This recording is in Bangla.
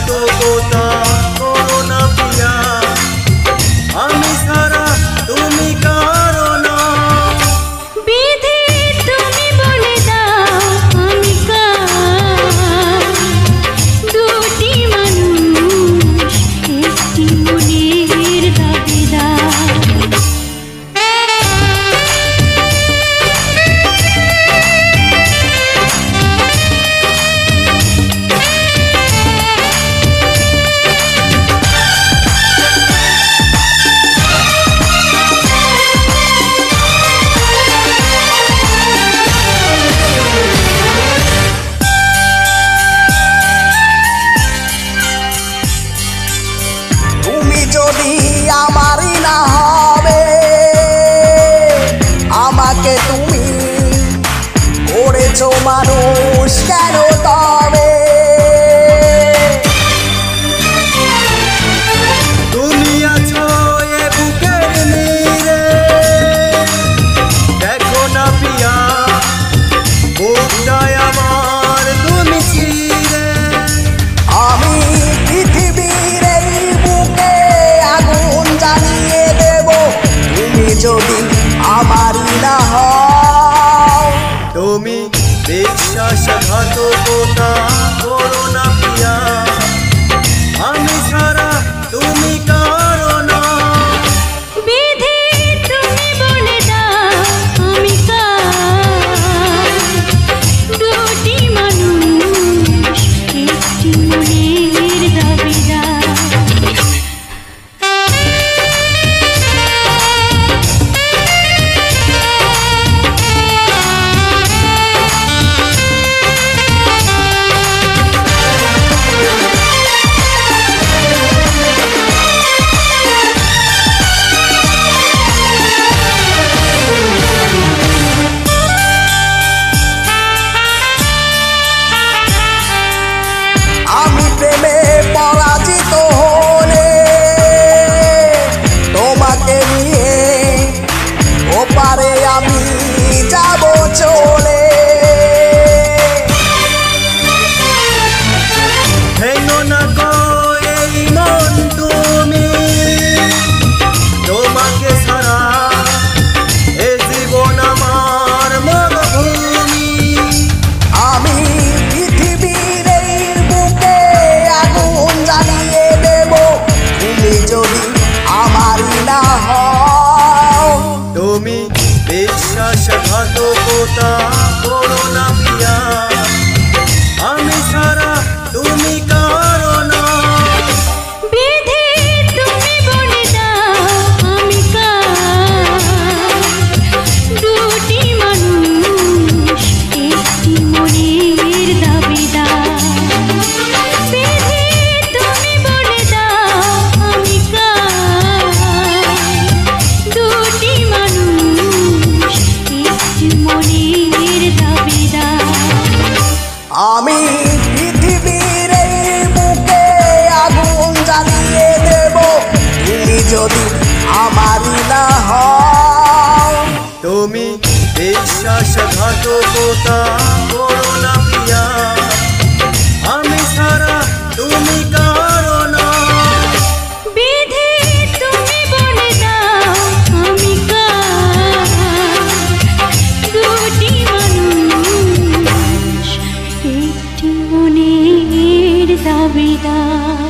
বিশ্বাসঘাতকতা করো না প্রিয়া, আমি ছাড়া তুমি কারো না। বিধি তুমি বলে দাও আমি কার, দুটি মানুষ একটি মনের দাবিদার। যদি আমারই না হবে, আমাকে তুমি করেছো মানুষ কেন তবে? তুমি আছো এ বুকের নীড়ে, দেখো না প্রিয়া বুকটায় আমার তুমি চিরে। আমি পৃথিবীর এই বুকে আগুন জ্বালিয়ে দেব, তুমি যদি আমারই না হও। তুমি বিশ্বাসঘাতকতা করো না প্রিয়া, আমি ছাড়া তুমি কারো না। বিধি তুমি বলে দাও আমি কার, দুটি মানুষ একটি মনের দাবিদার। আমি প্রেমে পরাজিত হলে তোমাকে নিয়ে ওপারে আমি যাব চলে। ভেঙো না গো এই মন তুমি, তোমাকে ছাড়া এ জীবন আমার মরুভূমি। আমি পৃথিবীর এই বুকে আগুন জ্বালিয়ে দেব, তুমি যদি আমারই না হও। তুমি বিশ্বাসঘাতকতা করো না প্রিয়া, আমি ছাড়া তুমি কারো না। বিধি তুমি বলে দাও আমি কার, দুটি মানুষ একটি মনের দাবিদার। বিধি তুমি বলে দাও আমি কার, দুটি মানুষ একটি মনের দাবিদার। আমি পৃথিবীর এই বুকে আগুন জ্বালিয়ে দেব, তুমি যদি আমারই না হও। তুমি বিশ্বাসঘাতকতা করো না প্রিয়া, আমি ছাড়া তুমি কারো না। বিধি তুমি বলে দাও আমি কার, দুটি মানুষ একটি মনের দাবিদার।